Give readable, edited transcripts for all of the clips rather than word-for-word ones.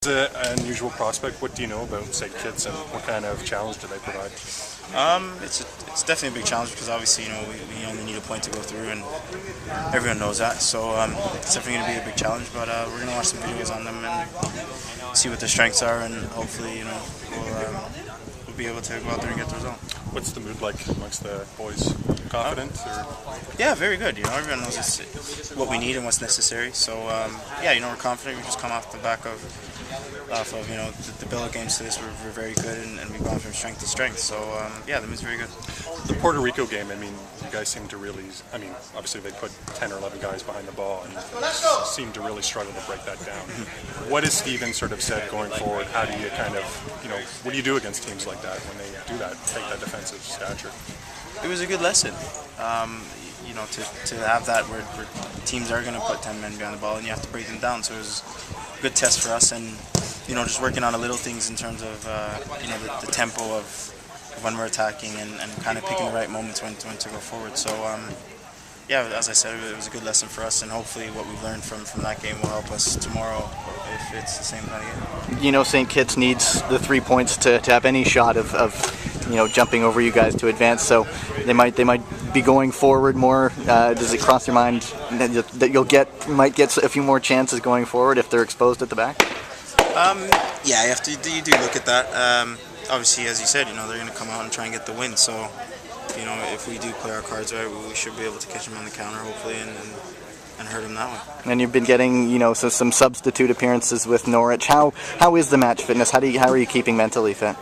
It's an unusual prospect. What do you know about St. Kitts and what kind of challenge do they provide? It's definitely a big challenge because obviously we only need a point to go through and everyone knows that. So it's definitely going to be a big challenge. But we're going to watch some videos on them and see what their strengths are, and hopefully we'll be able to go out there and get the result. What's the mood like amongst the boys? Confident? Or? Yeah, very good. Everyone knows what we need and what's necessary. So we're confident. We just come off the back of the build-up games to this. We're very good, and we've gone from strength to strength. So the mood's very good. The Puerto Rico game, you guys seem to really, obviously they put 10 or 11 guys behind the ball and seem to really struggle to break that down. What has Steven sort of said going forward? How do you what do you do against teams like that when they do that, take that defensive stature? It was a good lesson, to have that where teams are going to put 10 men behind the ball and you have to break them down. So it was a good test for us, and just working on the little things in terms of the tempo of when we're attacking and kind of picking the right moments when to go forward. So as I said, it was a good lesson for us, and hopefully what we've learned from that game will help us tomorrow if it's the same kind of game. St. Kitts needs the 3 points to have any shot of jumping over you guys to advance, so they might be going forward more. Does it cross your mind that you might get a few more chances going forward if they're exposed at the back? You do look at that. Obviously, as you said, they're going to come out and try and get the win. So, if we do play our cards right, we should be able to catch them on the counter, hopefully, and hurt them that way. And you've been getting, some substitute appearances with Norwich. How is the match fitness? How are you keeping mentally fit?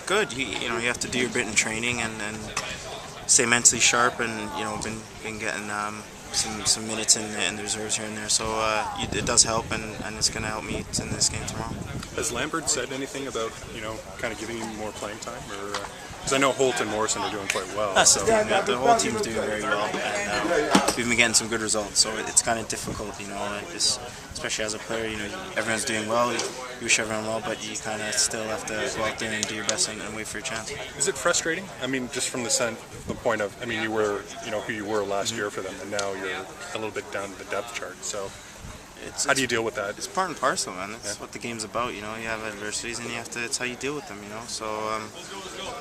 Good. You have to do your bit in training and stay mentally sharp, and been getting some minutes in the reserves here and there, so it does help, and it's going to help me in this game tomorrow. Has Lambert said anything about kind of giving you more playing time, or because I know Holt and Morrison are doing quite well? That's the thing. The whole team is doing very well, and we've been getting some good results. So it's kind of difficult, especially as a player. Everyone's doing well. You wish everyone well, but you kind of still have to go out there and do your best and wait for your chance. Is it frustrating? Just from the point of, you were, who you were last year for them, and now you're a little bit down the depth chart. So how do you deal with that? It's part and parcel, man. It's what the game's about. You have adversities, and it's how you deal with them. So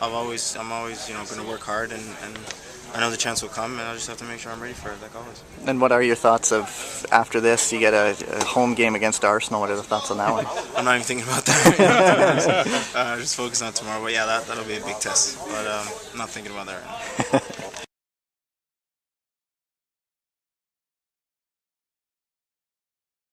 I'm always going to work hard, and I know the chance will come, and I just have to make sure I'm ready for it, like always. And what are your thoughts of after this? You get a home game against Arsenal. What are the thoughts on that one? I'm not even thinking about that. Just focus on tomorrow. But that'll be a big test. But I'm not thinking about that right now.